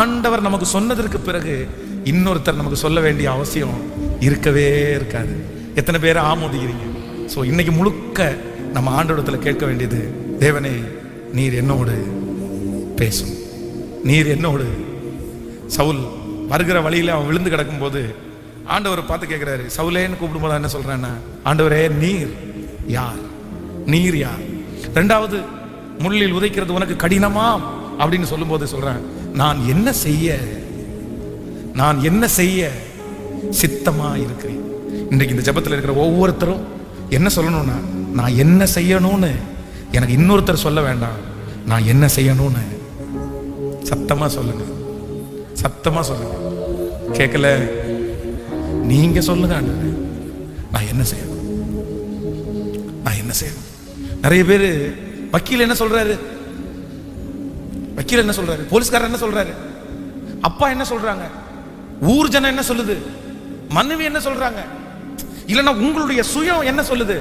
ஆண்டவர் நமக்கு சொன்னதற்கு பிறகு இன்னொருத்தர் நமக்கு சொல்ல வேண்டிய அவசியம் இருக்கவே இருக்காது. எத்தனை பேர் ஆமோதிக்கிறீங்க? ஸோ இன்னைக்கு முழுக்க நம்ம ஆண்டவரத்தில் கேட்க வேண்டியது, தேவனே நீர் என்னோடு பேசும், நீர் என்னோடு. சவுல் வருகிற வழியில் அவன் விழுந்து கிடக்கும் போது ஆண்டவர் பார்த்து கேட்கிறாரு, சவுலேன்னு கூப்பிடும்போது என்ன சொல்றேன்னா, ஆண்டவரே நீர் யார், நீர் யார். ரெண்டாவது, முள்ளில் உதைக்கிறது உனக்கு கடினமா அப்படின்னு சொல்லும் போது சொல்றேன், நான் என்ன செய்ய சித்தமா இருக்கிறேன். இன்றைக்கு இந்த ஜெபத்தில் இருக்கிற ஒவ்வொருத்தரும் என்ன சொல்லணும்னா, நான் என்ன செய்யணும்னு எனக்கு இன்னொருத்தர் சொல்ல வேண்டாம், நான் என்ன செய்யணும்னு சத்தமா சொல்லுங்க, சத்தமா சொல்லுங்க. கேட்கல, நீங்க சொல்லுங்க, நான் என்ன செய்யணும், நான் என்ன செய்யணும். நிறைய பேர் வக்கீல் என்ன சொல்றாரு, வக்கீல் என்ன சொல்றாரு, போலீஸ்காரர் என்ன சொல்றாரு, அப்பா என்ன சொல்றாங்க, ஊர் ஜனம் என்ன சொல்லுது, மனைவி என்ன சொல்றாங்க, இல்லைன்னா உங்களுடைய சுயம் என்ன சொல்லுது.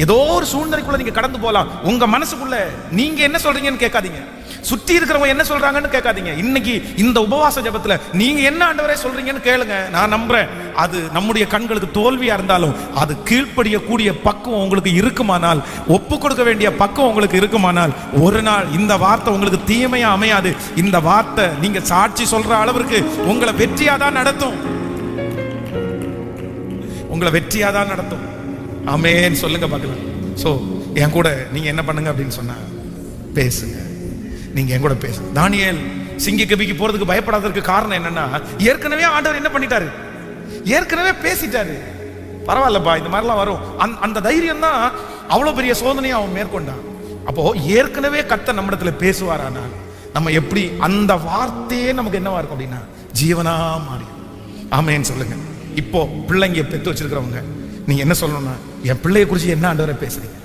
ஏதோ ஒரு சூழ்நிலைக்குள்ள நீங்க கடந்து போலாம். உங்க மனசுக்குள்ள நீங்க என்ன சொல்றீங்கன்னு கேட்காதீங்க, சுற்றி இருக்கிறவங்க என்ன சொல்றாங்கன்னு கேட்காதீங்க. இன்னைக்கு இந்த உபவாச ஜெபத்துல நீங்க என்ன ஆண்டவரே சொல்றீங்கன்னு கேளுங்க. நான் நம்புறேன், அது நம்முடைய கண்களுக்கு தோல்வியா இருந்தாலும் அது கீழ்ப்படியக்கூடிய பக்குவம் உங்களுக்கு இருக்குமானால், ஒப்பு கொடுக்க வேண்டிய பக்குவம் உங்களுக்கு இருக்குமானால், ஒரு நாள் இந்த வார்த்தை உங்களுக்கு தீமையா அமையாது. இந்த வார்த்தை நீங்க சாட்சி சொல்ற அளவிற்கு உங்களை வெற்றியாதான் நடத்தும், உங்களை வெற்றியாதான் நடத்தும். ஆமென் சொல்லுங்க பார்க்கலாம். சோ என் கூட நீங்க என்ன பண்ணுங்க அப்படின்னு சொன்னா, பேசுங்க. நீங்க என் கூட பேசு. தானியேல் சிங்க கபிக்கு போறதுக்கு பயப்படாததுக்கு காரணம் என்னன்னா, ஏற்கனவே ஆண்டவர் என்ன பண்ணிட்டாரு, ஏற்கனவே பேசிட்டாரு. பரவாயில்லப்பா, இந்த மாதிரிலாம் வரும், அந்த தைரியம் தான் அவ்வளவு பெரிய சோதனையை அவன் மேற்கொண்டான். அப்போ ஏற்கனவே கர்த்தர் நம்மிடத்துல பேசுவாரானா, நம்ம எப்படி அந்த வார்த்தையே நமக்கு என்னவா இருக்கும் அப்படின்னா ஜீவனா மாறி. ஆமென் சொல்லுங்க. இப்போ பிள்ளைங்க பெத்து வச்சிருக்கிறவங்க நீங்க என்ன சொல்லணும்னா, என் பிள்ளைய குறிச்சு என்ன ஆண்டவரை பேசுறீங்க.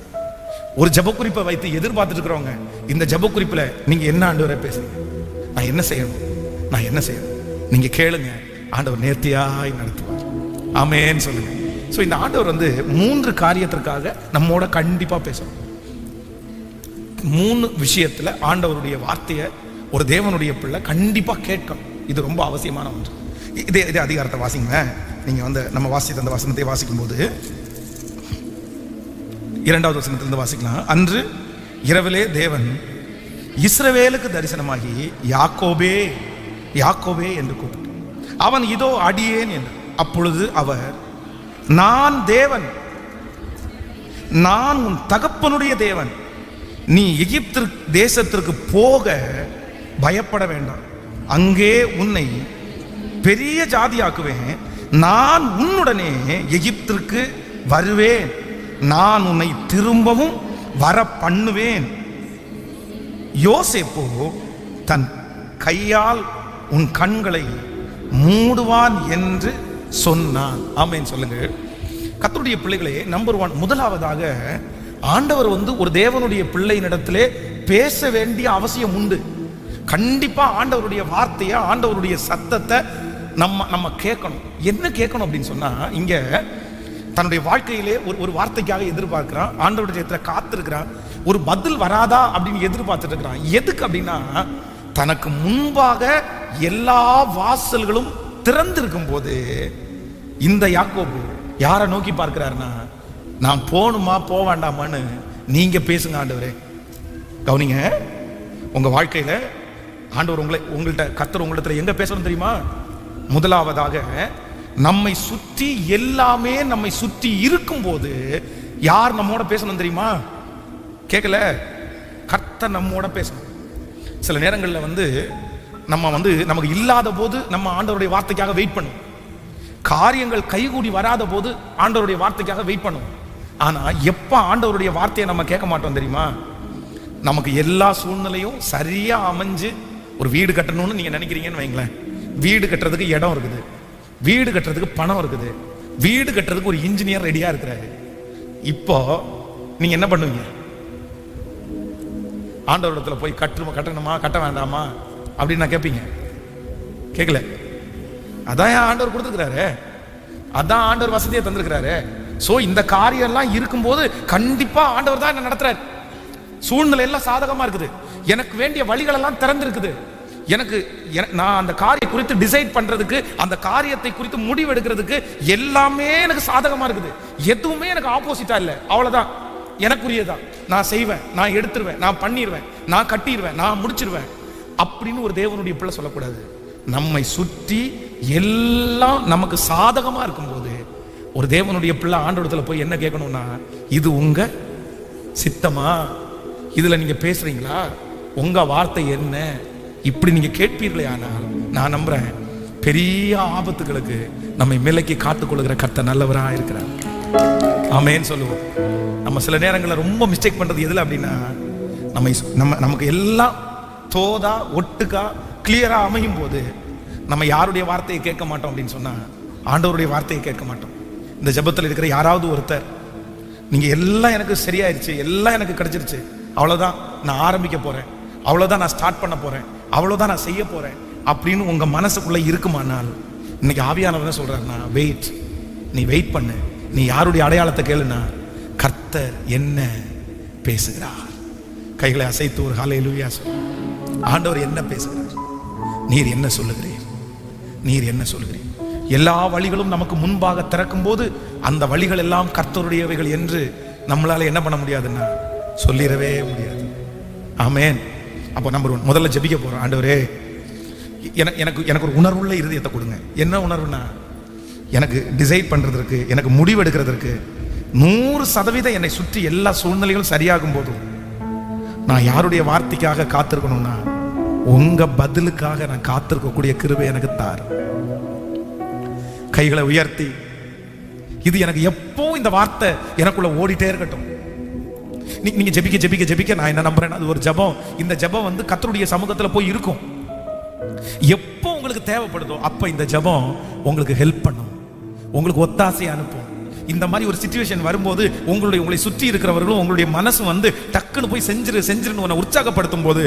ஒரு ஜெப குறிப்பை வைத்து எதிர்பார்த்துட்டு இருக்கிறவங்க, இந்த ஜெப குறிப்புல நீங்க என்ன ஆண்டவரை பேசுறீங்க, நான் என்ன செய்யணும், நான் என்ன செய்யணும், நீங்க கேளுங்க. ஆண்டவர் நேர்த்தியாய் நடத்துவார். ஆமென் சொல்லுங்க. ஸோ இந்த ஆண்டவர் 3 காரியத்திற்காக நம்மோட கண்டிப்பா பேசணும். 3 விஷயத்துல ஆண்டவருடைய வார்த்தையை ஒரு தேவனுடைய பிள்ளை கண்டிப்பா கேட்கணும். இது ரொம்ப அவசியமான ஒன்று. இதே அதிகாரத்தை வாசிங்க. நீங்க நம்ம வாசித்த அந்த வசனத்தை வாசிக்கும் போது 2வது வசனத்திலிருந்து வாசிக்கலாம். அன்று இரவிலே தேவன் இஸ்ரவேலுக்கு தரிசனமாகி யாக்கோபே யாக்கோபே என்று கூப்பிட்டு, அவன் இதோ அடியேன் என்று. அப்பொழுது அவர், நான் தேவன், நான் உன் தகப்பனுடைய தேவன், நீ எகிப்து தேசத்திற்கு போக பயப்பட வேண்டாம், அங்கே உன்னை பெரிய ஜாதியாக்குவேன், நான் உன்னுடனே எகிப்திற்கு வருவேன், நான் உன்னை திரும்பவும் வர பண்ணுவேன். யோசேப்போ தன் கையால் உன் கண்களை மூடுவான் என்று சொன்னான். ஆமென் சொல்லுங்க. கர்த்தருடைய பிள்ளைகளே, நம்பர் 1, முதலாவதாக ஆண்டவர் ஒரு தேவனுடைய பிள்ளையினிடத்திலே பேச வேண்டிய அவசியம் உண்டு. கண்டிப்பா ஆண்டவருடைய வார்த்தையை, ஆண்டவருடைய சத்தத்தை நம்ம கேட்கணும். என்ன கேட்கணும் அப்படின்னு சொன்னா, இங்க தன்னுடைய வாழ்க்கையிலே ஒரு வார்த்தைக்காக எதிர்பார்க்கிறான், ஆண்டவருடைய காத்திருக்கிறான், ஒரு பதில் வராதா அப்படின்னு எதிர்பார்த்துட்டு இருக்கிறான். எதுக்கு அப்படின்னா, தனக்கு முன்பாக எல்லா வாசல்களும் திறந்திருக்கும் போது இந்த யாக்கோபு யாரை நோக்கி பார்க்கிறாருன்னா, நான் போகணுமா போக வேண்டாமான்னு நீங்க பேசுங்க ஆண்டவரே. கவனிங்க, உங்க வாழ்க்கையில ஆண்டவர் உங்கள்கிட்ட கர்த்தர் உங்களிடத்துல எங்க பேசணும் தெரியுமா? முதலாவதாக நம்மை சுற்றி எல்லாமே நம்மை சுற்றி இருக்கும் போது யார் நம்மோட பேசணும் தெரியுமா? கேட்கல, கர்த்தர் நம்மோட பேசணும். சில நேரங்களில் நம்ம நமக்கு இல்லாத போது நம்ம ஆண்டவருடைய வார்த்தைக்காக வெயிட் பண்ணும். காரியங்கள் கைகூடி வராத போது ஆண்டவருடைய வார்த்தைக்காக வெயிட் பண்ணும். ஆனா எப்ப ஆண்டவருடைய வார்த்தையை நம்ம கேட்க மாட்டோம் தெரியுமா? நமக்கு எல்லா சூழ்நிலையும் சரியா அமைஞ்சு ஒரு வீடு கட்டணும்னு நீங்க நினைக்கிறீங்கன்னு வைங்களேன், வீடு கட்டுறதுக்கு இடம் இருக்குது, வீடு கட்டுறதுக்கு பணம் இருக்குது, வீடு கட்டுறதுக்கு ஒரு இன்ஜினியர் ரெடியா இருக்கிறாரு. இப்போ நீங்க என்ன பண்ணுவீங்க? ஆண்டவரிடத்துல போய் கட்டணுமா கட்ட வேண்டாமா அப்படின்னு நான் கேட்பீங்க? கேட்கல. அதான் ஆண்டவர் கொடுத்துருக்கிறாரு, அதான் ஆண்டவர் வசதியை தந்திருக்கிறாரு. சோ இந்த காரியம் எல்லாம் இருக்கும்போது கண்டிப்பா ஆண்டவர் தான் என்ன நடத்துறாரு. சூழ்நிலை எல்லாம் சாதகமா இருக்குது, எனக்கு வேண்டிய வழிகள் எல்லாம் திறந்திருக்குது, எனக்கு நான் அந்த காரியம் குறித்து டிசைட் பண்றதுக்கு, அந்த காரியத்தை குறித்து முடிவு எடுக்கிறதுக்கு எல்லாமே எனக்கு சாதகமா இருக்குது. எதுவுமே எனக்கு ஆப்போசிட்டா இல்லை. அவ்வளவுதான் எனக்குரியதான். நான் செய்வேன், நான் எடுத்துருவேன், நான் பண்ணிடுவேன், நான் கட்டிடுவேன், நான் முடிச்சிருவேன் அப்படின்னு ஒரு தேவனுடைய பிள்ளை சொல்லக்கூடாது. நம்மை சுற்றி எல்லாம் நமக்கு சாதகமா இருக்கும்போது ஒரு தேவனுடைய பிள்ளை ஆண்டவரத்துல போய் என்ன கேட்கணும்னா, இது உங்க சித்தமா? இதுல நீங்க பேசுறீங்களா? உங்க வார்த்தை என்ன? இப்படி நீங்க கேட்பீர்களே. ஆனால் நான் நம்புறேன், பெரிய ஆபத்துகளுக்கு நம்மை விலக்கி காத்துக்கொள்கிற கர்த்தர் நல்லவரா இருக்கிறார். ஆமென் சொல்லுவோம். நம்ம சில நேரங்களில் ரொம்ப மிஸ்டேக் பண்றது எதுல அப்படின்னா, நமக்கு எல்லாம் தோதா ஒட்டுக்கா கிளியரா அமையும் போது நம்ம யாருடைய வார்த்தையை கேட்க மாட்டோம் அப்படின்னு சொன்னா, ஆண்டவருடைய வார்த்தையை கேட்க மாட்டோம். இந்த ஜெபத்தில் இருக்கிற யாராவது ஒருத்தர், நீங்க எல்லாம் எனக்கு சரியாயிருச்சு, எல்லாம் எனக்கு கிடைச்சிருச்சு, அவ்வளவுதான் நான் ஆரம்பிக்க போறேன், அவ்வளவுதான் நான் ஸ்டார்ட் பண்ண போறேன், அவ்வளவுதான் நான் செய்ய போறேன் அப்படின்னு உங்க மனசுக்குள்ள இருக்குமானால், இன்னைக்கு ஆவியானவர் என்ன சொல்றாருன்னா, வெயிட், நீ வெயிட் பண்ணு. நீ யாருடைய அடையாளத்தை கேளுனா, கர்த்தர் என்ன பேசுகிறார். கைகளை அசைத்து ஒரு ஹல்லேலூயா சொல்லு. ஆண்டவர் என்ன பேசுகிறார்? நீர் என்ன சொல்லுகிறீர்? நீர் என்ன சொல்லுகிறீர்? எல்லா வழிகளும் நமக்கு முன்பாக திறக்கும் போது அந்த வழிகள் எல்லாம் கர்த்தருடையவைகள் என்று நம்மளால என்ன பண்ண முடியாதுன்னா சொல்லிடவே முடியாது. ஆமென். அப்போ நம்பர் 1 முதல்ல ஜெபிக்க போறோம். ஆண்டவரே, எனக்கு ஒரு உணர்வுள்ள இருதயத்தை கொடுங்க. என்ன உணர்வுனா, எனக்கு டிசைட் பண்றதற்கு, எனக்கு முடிவு எடுக்கிறதற்கு 100% என்னை சுற்றி எல்லா சூழ்நிலைகளும் சரியாகும் போதும் நான் யாருடைய வார்த்தைக்காக காத்திருக்கணும்னா, உங்க பதிலுக்காக நான் காத்திருக்கக்கூடிய கிருபை எனக்கு தார். கைகளை உயர்த்தி, இது எனக்கு எப்போ இந்த வார்த்தை எனக்குள்ள ஓடிட்டே இருக்கட்டும். நீங்க ஜெபிக்க ஜெபிக்க ஜெபிக்க நான் என்ன நம்புறேன், அது ஒரு ஜெபம். இந்த ஜெபம் வந்து கர்த்தருடைய சமூகத்துல போய் இருக்கும். எப்போ உங்களுக்கு தேவைப்படுதோ அப்ப இந்த ஜெபம் உங்களுக்கு ஹெல்ப் பண்ணும், உங்களுக்கு ஒத்தாசை அனுப்பும். இந்த மாதிரி ஒரு சிச்சுவேஷன் வரும்போது உங்களை சுற்றி இருக்கிறவர்களும் உங்களுடைய மனசு வந்து டக்குன்னு போய் செஞ்சிருன்னு உன்னை உற்சாகப்படுத்தும் போது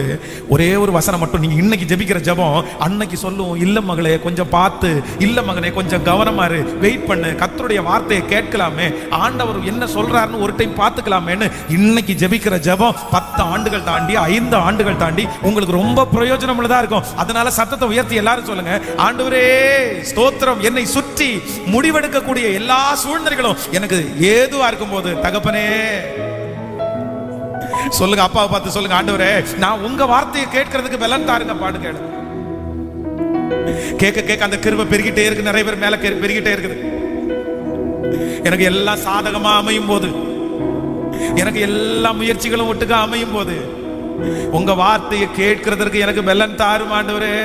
ஒரே ஒரு வசனம் மட்டும் நீங்க இன்னைக்கு ஜெபிக்கிற ஜெபம் அன்னைக்கு சொல்லும், இல்ல மகளே கொஞ்சம் பார்த்து, இல்ல மகனே கொஞ்சம் கவனமா இரு, வெயிட் பண்ணு, கர்த்தருடைய வார்த்தையை கேட்கலாமே, ஆண்டவர் என்ன சொல்றாருன்னு ஒரு டைம் பார்த்துக்கலாமேன்னு இன்னைக்கு ஜெபிக்கிற ஜெபம் 10 ஆண்டுகள் தாண்டி 5 ஆண்டுகள் தாண்டி உங்களுக்கு ரொம்ப பிரயோஜனம் உள்ளதா இருக்கும். அதனால சத்தத்தை உயர்த்தி எல்லாரும் சொல்லுங்க, ஆண்டவரே ஸ்தோத்திரம், என்னை சுற்றி முடிவெடுக்கக்கூடிய எல்லா சூழ்நிலைகளும் எனக்கு ஏதுவா இருக்கும் போது தகப்பனே சொல்லுங்க, அப்பாவை பார்த்து சொல்லுங்க, ஆண்டவரே நான் உங்க வார்த்தையை கேட்கறதுக்கு பலன் தாருங்க. பாடு கேளு, கேட்க கேட்க அந்த கிருபை பெருகிட்டே இருக்கு. நிறைய பேர் மேல பெருகிட்டே இருக்குது. எனக்கு எல்லாம் சாதகமா அமையும் போது, எனக்கு எல்லா முயற்சிகளும் ஒட்டுக்கா அமையும் போது உங்க வார்த்தையை கேட்கறதற்கு எனக்கு பலன் தாரும் ஆண்டவரே,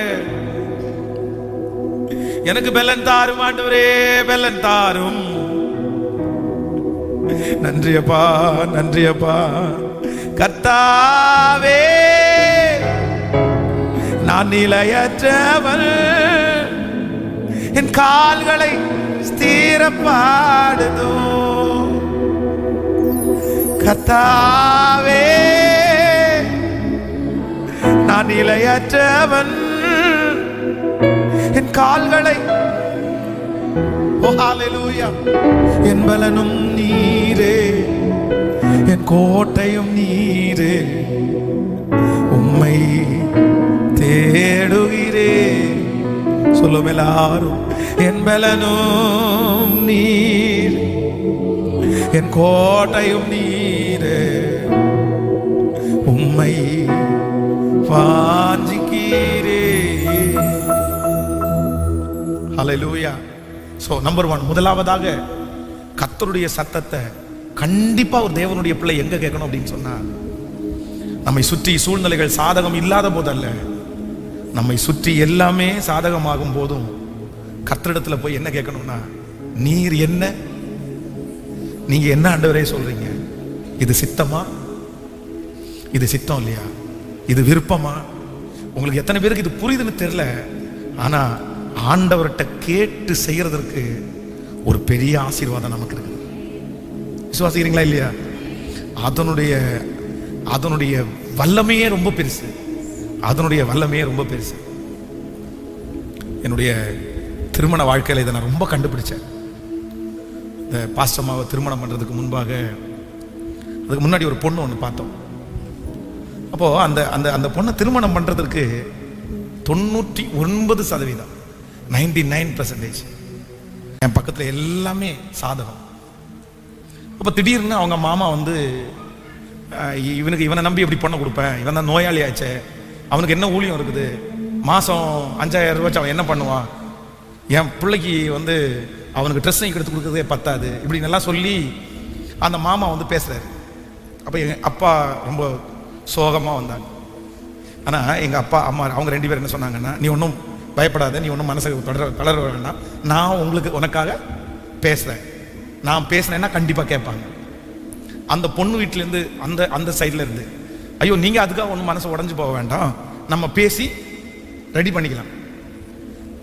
எனக்கு பலன் தாரும் ஆண்டவரே, பலன் தாரும். நன்றியப்பா, நன்றியப்பா கர்த்தாவே, நான் நிலையற்றவன், என் கால்களை ஸ்திரப்படுதோ கர்த்தாவே, நான் நிலையற்றவன், என் கால்களை, ஓ ஹல்லேலூயா, என் பலனும் நீரே, என் கோட்டையும் நீரே, உம்மை தேடுகிறே. சொல்லும் எல்லாரும், என் பலனும் நீர், என் கோட்டையும் நீரே, உம்மை வாஞ்சிக்கிறே. ஹல்லேலூயா. சோ நம்பர் 1, முதலாவதாக கர்த்தருடைய சத்தத்தை கண்டிப்பா ஒரு தேவனுடைய பிள்ளை எங்க கேட்கணும் அப்படின்னு சொன்னா, நம்மை சுற்றி சூழ்நிலைகள் சாதகம் இல்லாத போதல்ல, நம்மை சுற்றி எல்லாமே சாதகமாகும் போதும் கர்த்தரிடத்துல போய் என்ன கேட்கணும்னா, நீர் என்ன, நீங்க என்ன ஆண்டவரே சொல்றீங்க, இது சித்தமா, இது சித்தம் இல்லையா, இது விருப்பமா? உங்களுக்கு எத்தனை பேருக்கு இது புரியுதுன்னு தெரியல. ஆனா ஆண்டவர்கிட்ட கேட்டு செய்யறதற்கு ஒரு பெரிய ஆசீர்வாதம் நமக்கு இருக்கு. விசுவாசிக்கிறீங்களா இல்லையா? அதனுடைய வல்லமையே ரொம்ப பெருசு, அதனுடைய வல்லமையே ரொம்ப பெருசு. என்னுடைய திருமண வாழ்க்கையில் இதை நான் ரொம்ப கண்டுபிடிச்சேன். இந்த பாஸ்டம்மாவை திருமணம் பண்றதுக்கு முன்பாக, அதுக்கு முன்னாடி ஒரு பொண்ணு ஒன்று பார்த்தோம். அப்போ அந்த அந்த அந்த பொண்ணை திருமணம் பண்றதுக்கு 99%, 99%. என் பக்கத்தில் எல்லாமே சாதகம். அப்போ திடீர்னு அவங்க மாமா வந்து இவனை நம்பி எப்படி பொண்ணை கொடுப்பேன், இவன் தான் நோயாளி ஆச்சே, அவனுக்கு என்ன ஊழியம் இருக்குது, மாதம் 5000 ரூபாய் அவன் என்ன பண்ணுவான், என் பிள்ளைக்கு வந்து அவனுக்கு ட்ரெஸ் எடுத்து கொடுக்குறதே பத்தாது, இப்படின்னு எல்லாம் சொல்லி அந்த மாமா வந்து பேசுகிறாரு. அப்போ எங்கள் அப்பா ரொம்ப சோகமாக வந்தாங்க. ஆனால் எங்கள் அப்பா அம்மா அவங்க 2 பேரும் என்ன சொன்னாங்கன்னா, நீ ஒன்றும் பயப்படாத, நீ ஒன்றும் மனசை தளர வேண்டாம், நான் உனக்காக பேசுகிறேன், நான் பேசுனேன்னா கண்டிப்பாக கேட்பாங்க. அந்த பொண்ணு வீட்டிலேருந்து அந்த சைடில் இருந்து, ஐயோ நீங்கள் அதுக்காக ஒன்றும் மனசை உடஞ்சி போக வேண்டாம், நம்ம பேசி ரெடி பண்ணிக்கலாம்.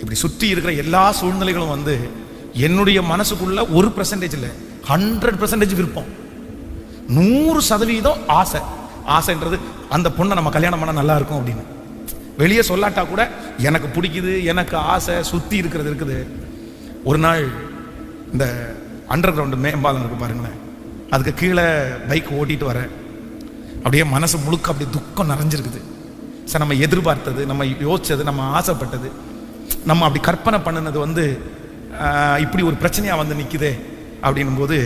இப்படி சுற்றி இருக்கிற எல்லா சூழ்நிலைகளும் வந்து என்னுடைய மனசுக்குள்ள 1% இல்லை, 100% விருப்பம், 100% ஆசை. ஆசைன்றது அந்த பொண்ணை நம்ம கல்யாணம் பண்ணால் நல்லா இருக்கும் அப்படின்னு வெளியே சொல்லாட்டா கூட எனக்கு பிடிக்குது, எனக்கு ஆசை சுற்றி இருக்கிறது இருக்குது. ஒரு நாள் இந்த அண்டர் கிரவுண்டு மேம்பாலம் இருக்கு பாருங்களேன், அதுக்கு கீழே பைக் ஓட்டிட்டு வரேன். அப்படியே மனசு முழுக்க அப்படியே துக்கம் நிறைஞ்சிருக்குது. சார் நம்ம எதிர்பார்த்தது, நம்ம யோசிச்சது, நம்ம ஆசைப்பட்டது, நம்ம அப்படி கற்பனை பண்ணினது வந்து இப்படி ஒரு பிரச்சனையாக வந்து நிற்குதே அப்படின்னும் போது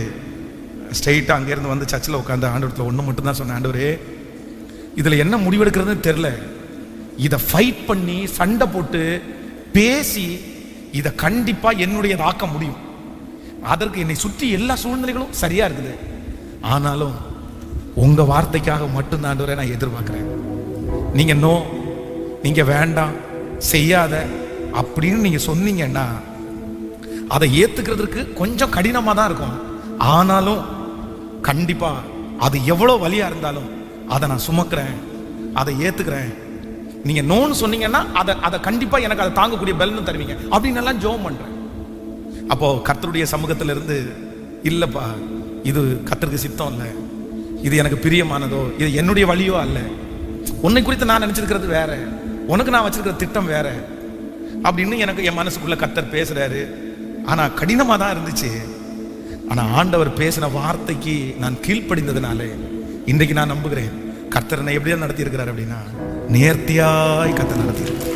ஸ்ட்ரெயிட்டாக அங்கேருந்து வந்து சர்ச்சில் உட்காந்து ஆண்டவரத்தில் ஒன்று மட்டும்தான் சொன்னேன், ஆண்டவரே இதில் என்ன முடிவெடுக்கிறதுன்னு தெரில, இதை ஃபைட் பண்ணி சண்டை போட்டு பேசி இதை கண்டிப்பாக என்னுடையதாக்க முடியும். அதற்கு என்னை சுற்றி எல்லா சூழ்நிலைகளும் சரியாக இருக்குது, ஆனாலும் உங்கள் வார்த்தைக்காக மட்டும்தான் ஆண்டவரே நான் எதிர்பார்க்குறேன். நீங்கள் நோ, நீங்கள் வேண்டாம், செய்யாத அப்படின்னு நீங்கள் சொன்னீங்கன்னா அதை ஏற்றுக்கிறதுக்கு கொஞ்சம் கடினமாக தான் இருக்கும். ஆனாலும் கண்டிப்பாக அது எவ்வளோ வலியாக இருந்தாலும் அதை நான் சுமக்கிறேன், அதை ஏற்றுக்கிறேன். நீங்கள் நோன்னு சொன்னீங்கன்னா அதை கண்டிப்பாக எனக்கு அதை தாங்கக்கூடிய பலன்னு தருவீங்க அப்படின்னு எல்லாம் ஜெபம் பண்ணுறேன். அப்போது கர்த்தருடைய சமூகத்தில் இருந்து, இல்லைப்பா இது கர்த்தருக்கு சித்தம் இல்லை, இது எனக்கு பிரியமானதோ, இது என்னுடைய வழியோ அல்ல, உன்னை குறித்து நான் நினச்சிருக்கிறது வேற, உனக்கு நான் வச்சிருக்கிற திட்டம் வேற அப்படின்னு எனக்கு என் மனசுக்குள்ள கர்த்தர் பேசுறாரு. ஆனால் கடினமாக தான் இருந்துச்சு. ஆனால் ஆண்டவர் பேசின வார்த்தைக்கு நான் கீழ்ப்படிந்ததுனாலே இன்றைக்கு நான் நம்புகிறேன் கர்த்தர் என்னை எப்படியா நடத்தி இருக்கிறார் அப்படின்னா நேர்த்தியாய் கர்த்தர் நடத்தியிருக்கிறார்.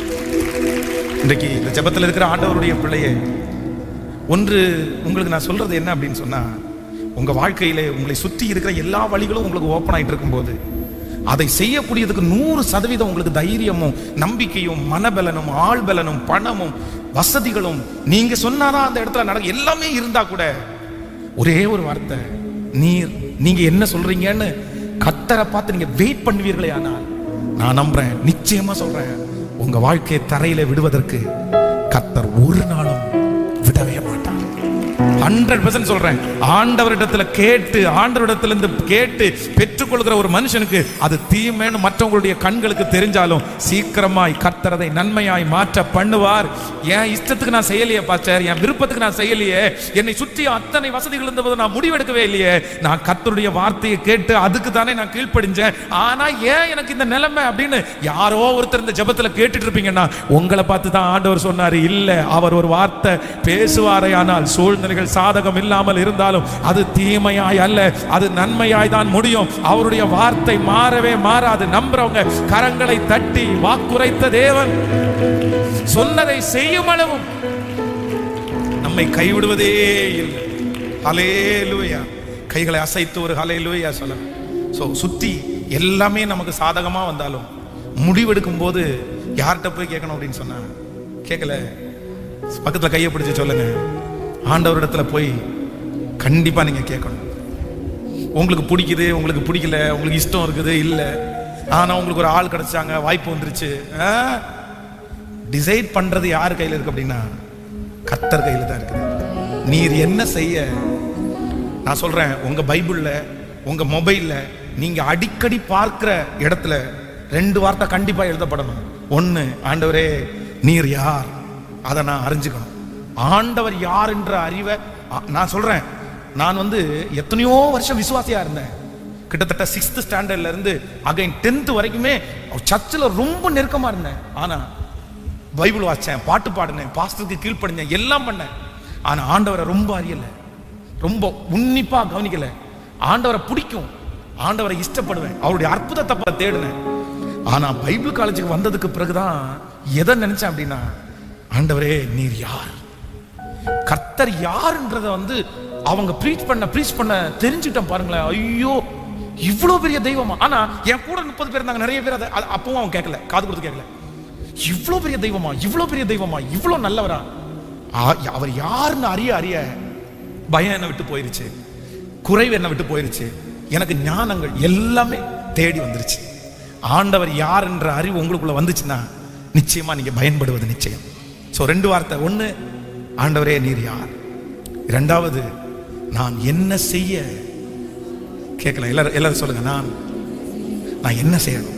இன்றைக்கு இந்த ஜெபத்தில் இருக்கிற ஆண்டவருடைய பிள்ளையே, ஒன்று உங்களுக்கு நான் சொல்றது என்ன அப்படின்னு சொன்னா, உங்க வாழ்க்கையிலே உங்களை சுற்றி இருக்கிற எல்லா வழிகளும் உங்களுக்கு ஓப்பன் ஆகிட்டு இருக்கும்போது அதை செய்யக்கூடியதுக்கு 100% உங்களுக்கு தைரியமும் நம்பிக்கையும் மனபலனும் ஆள்பலனும் பணமும் வசதிகளும் நீங்க சொன்னாதான் அந்த இடத்துல நடக்கும். எல்லாமே இருந்தா கூட ஒரே ஒரு வார்த்தை, நீங்க என்ன சொல்றீங்கன்னு கர்த்தரை பார்த்து நீங்க வெயிட் பண்ணுவீர்களே, ஆனால் நான் நம்புறேன், நிச்சயமா சொல்றேன், உங்க வாழ்க்கையை தரையில விடுவதற்கு கர்த்தர் ஒரு நாளும் விடவே மாட்டார். 100% சொல்றேன். ஆண்டவரிடத்துல கேட்டு, ஆண்டவரிடத்திலிருந்து கேட்டு பெற்றுக்கொள்கிற ஒரு மனுஷனுக்கு அது தீமைன்னு மற்றவங்களுடைய கண்களுக்கு தெரிஞ்சாலும் சீக்கிரமாய் கர்த்தர் அதை நன்மையாய் மாற்ற பண்ணுவார். என் இஷ்டத்துக்கு நான் செய்யலையே பாஸ்டர், என் விருப்பத்துக்கு நான் செய்யலையே, என்னை சுற்றி அத்தனை வசதிகள் இருந்தபோது நான் முடிவெடுக்கவே இல்லையே, நான் கர்த்தருடைய வார்த்தையை கேட்டு அதுக்கு தானே நான் கீழ்ப்படிஞ்சேன், ஆனா ஏன் எனக்கு இந்த நிலைமை அப்படின்னு யாரோ ஒருத்தர் இந்த ஜெபத்துல கேட்டுட்டு இருப்பீங்கன்னா உங்களை பார்த்து தான் ஆண்டவர் சொன்னாரு, இல்ல அவர் ஒரு வார்த்தை பேசுவாரே, ஆனால் சூழ்நிலைகள் சாதகம் இல்லாமல் இருந்தாலும் அது தீமையாய் அல்ல, அது நன்மையாய் தான் முடியும். அவருடைய வார்த்தை மாறவே மாறாது. நம்புறவங்க கரங்களை தட்டி, வாக்குரைத்த தேவன் சொன்னதை செய்யும் அளவும் நம்மை கைவிடுவதே இல்லை. ஹல்லேலூயா. கைகளை அசைத்து ஒரு ஹல்லேலூயா சொல்லலாம். சோ சுத்தி எல்லாமே நமக்கு சாதகமா வந்தாலும் முடிவெடுக்கும் போது யார்கிட்ட போய் கேட்கணும் அப்படின்னு சொன்னா, கேட்கல, பக்கத்துல கையை பிடிச்சு சொல்லுங்க, ஆண்டவரிடத்துல போய் கண்டிப்பா நீங்க கேட்கணும். உங்களுக்கு பிடிக்குது, உங்களுக்கு பிடிக்கல, உங்களுக்கு இஷ்டம் இருக்குது இல்ல, ஆனா உங்களுக்கு ஒரு ஆள் கிடைச்சாங்க, வாய்ப்பு வந்துருச்சு, டிசைட் பண்றது யார் கையில இருக்கு அப்படின்னா கர்த்தர் கையில தான் இருக்குது. நீர் என்ன செய்ய, நான் சொல்றேன், உங்க பைபிள்ல உங்க மொபைல்ல நீங்க அடிக்கடி பார்க்கிற இடத்துல 2 வார்த்தை கண்டிப்பா எழுதப்படணும். 1, ஆண்டவரே நீர் யார், அதை நான் அறிஞ்சுக்கணும். ஆண்டவர் யார் என்ற அறிவை நான் சொல்றேன். நான் வந்து எத்தனையோ வருஷம் விசுவாசியா இருந்தேன், கிட்டத்தட்ட 6th ஸ்டாண்டர்ட்ல இருந்து அகைன் 10th வரைக்குமே சர்ச்சில் ரொம்ப நெருக்கமா இருந்தேன். ஆனா பைபிள் வாசிச்சேன், பாட்டு பாடினேன், பாஸ்டருக்கு கீழ்ப்படிஞ்சேன், எல்லாம் பண்ணேன். ஆனா ஆண்டவரை ரொம்ப அறியல, ரொம்ப உன்னிப்பா கவனிக்கல. ஆண்டவரை பிடிக்கும், ஆண்டவரை இஷ்டப்படுவேன், அவருடைய அற்புதத்தை தேடினேன். ஆனா பைபிள் காலேஜுக்கு வந்ததுக்கு பிறகுதான் எதை நினைச்சேன் அப்படின்னா, ஆண்டவரே நீர் யார், கர்த்தர் யாருன்றத அவங்க ப்ரீச் பண்ண தெரிஞ்சுட்டேன் பாருங்களேன். ஐயோ இவ்வளவு பெரிய தெய்வமா. ஆனா என் கூட 30 பேர் இருந்தாங்க, நிறைய பேர் அப்பவும் அவன் கேட்கல, காது கொடுத்து கேட்கல. இவ்வளவு பெரிய தெய்வமா, இவ்வளவு பெரிய தெய்வமா, இவ்வளவு நல்லவரா, அவர் யாருன்னு அறிய அறிய பயம் என்ன விட்டு போயிருச்சு, குறைவு என்ன விட்டு போயிருச்சு, எனக்கு ஞானங்கள் எல்லாமே தேடி வந்துருச்சு. ஆண்டவர் யார் என்ற அறிவு உங்களுக்குள்ள வந்துச்சுன்னா நிச்சயமா நீங்க பயன்படுவது நிச்சயம். சோ 2 வார்த்தை. 1, ஆண்டவரே நீர் யார். 2வது, நான் என்ன செய்ய. கேட்கல, எல்லாரும் சொல்லுங்க, நான் என்ன செய்யணும்,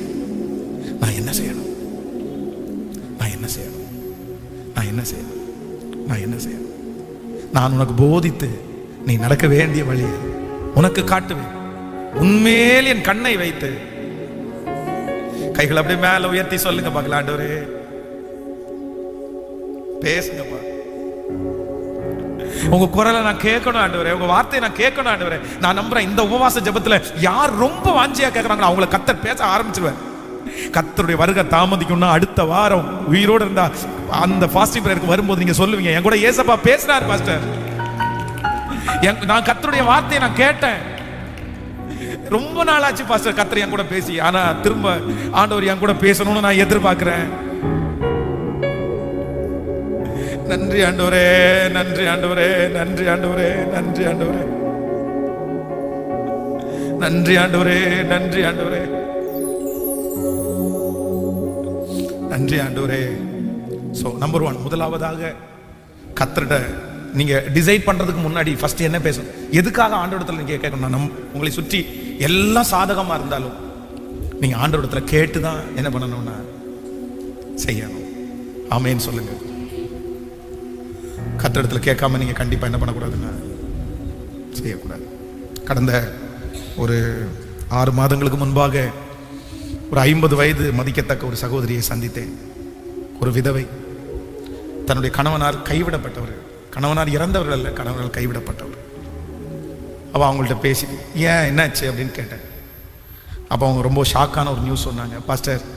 நான் என்ன செய்யணும், நான் என்ன செய்யணும், நான் என்ன செய்யணும், நான் என்ன செய்யணும். நான் உனக்கு போதித்து நீ நடக்க வேண்டிய வழி உனக்கு காட்டுவேன். உன்மேல் என் கண்ணை வைத்து. கைகளை அப்படியே மேல உயர்த்தி சொல்லுங்க பார்க்கலாம், ஆண்டவரே பேசுங்கப்பா. உங்க குரலை நான் கேட்கணும் ஆண்டவரே, உங்க வார்த்தையை நான் கேட்கணும் ஆண்டவரே. நான் நம்புறேன் இந்த உபவாச ஜெபத்துல யார் ரொம்ப வாஞ்சியா கேட்கறாங்களோ அவங்கள கர்த்தர் பேச ஆரம்பிச்சிருவேன். கர்த்தருடைய வருகை தாமதிக்கும்னா அடுத்த வாரம் உயிரோடு இருந்தா அந்த ஃபாஸ்டிங் பிரேயருக்கு வரும்போது நீங்க சொல்லுவீங்க, என் கூட ஏசப்பா பேசினார் பாஸ்டர், நான் கர்த்தருடைய வார்த்தையை நான் கேட்டேன், ரொம்ப நாளாச்சு பாஸ்டர் கர்த்தர் என் கூட பேசி. ஆனா திரும்ப ஆண்டவர் என் கூட பேசணும்னு நான் எதிர்பார்க்கிறேன். நன்றி ஆண்டவரே, நன்றி ஆண்டவரே, நன்றி ஆண்டவரே, நன்றி ஆண்டவரே, நன்றி ஆண்டவரே, நன்றி ஆண்டவரே, நன்றி ஆண்டவரே. சோ நம்பர் 1, முதலாவதாக கர்த்தர்ட்ட நீங்க டிசைட் பண்றதுக்கு முன்னாடி ஃபர்ஸ்ட் என்ன பேசணும், எதுக்காக ஆண்டவரிடத்துல நீங்க கேட்கணும். உங்களை சுற்றி எல்லாம் சாதகமா இருந்தாலும் நீங்க ஆண்டவரிடத்துல கேட்டுதான் என்ன பண்ணணும்னா செய்யணும். ஆமென் சொல்லுங்க. கர்த்தரிடத்துல கேட்காம நீங்க கண்டிப்பா என்ன பண்ணக்கூடாதுன்னா செய்யக்கூடாது. கடந்த ஒரு 6 மாதங்களுக்கு முன்பாக ஒரு 50 வயது மதிக்கத்தக்க ஒரு சகோதரியை சந்தித்தேன். ஒரு விதவை, தன்னுடைய கணவனார் கைவிடப்பட்டவர், கணவனார் இறந்தவர்கள் அல்ல, கணவனால் கைவிடப்பட்டவர். அவள் அவங்கள்ட்ட பேசி ஏன் என்னாச்சு அப்படின்னு கேட்டேன். அப்போ அவங்க ரொம்ப ஷாக்கான ஒரு நியூஸ் சொன்னாங்க. பாஸ்டர்,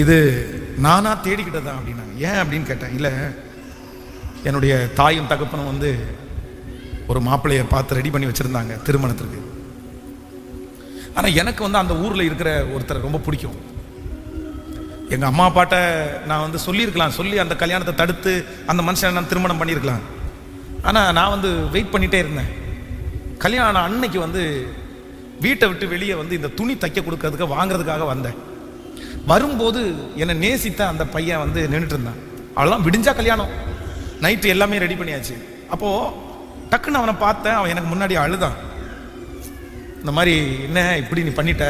இது நானா தேடிக்கிட்டதான் அப்படின்னாங்க. ஏன் அப்படின்னு கேட்டேன். இல்லை, என்னுடைய தாயும் தகப்பனும் ஒரு மாப்பிள்ளையை பார்த்து ரெடி பண்ணி வச்சுருந்தாங்க திருமணத்திற்கு. ஆனால் எனக்கு அந்த ஊரில் இருக்கிற ஒருத்தரை ரொம்ப பிடிக்கும். எங்கள் அம்மா அப்பாட்ட நான் சொல்லியிருக்கலாம், சொல்லி அந்த கல்யாணத்தை தடுத்து அந்த மனுஷனை நான் திருமணம் பண்ணியிருக்கலாம். ஆனால் நான் வெயிட் பண்ணிகிட்டே இருந்தேன். கல்யாணம் அன்னைக்கு வீட்டை விட்டு வெளியே இந்த துணி தைக்க கொடுக்கறதுக்கு வாங்குறதுக்காக வந்தேன். வரும்போது என்னை நேசித்த அந்த பையன் நின்றுட்டு இருந்தான். அவ்வளோதான், விடிஞ்சா கல்யாணம், நைட்டு எல்லாமே ரெடி பண்ணியாச்சு. அப்போது டக்குன்னு அவனை பார்த்தேன். அவன் எனக்கு முன்னாடி அழுதான். இந்த மாதிரி என்ன இப்படி நீ பண்ணிட்ட.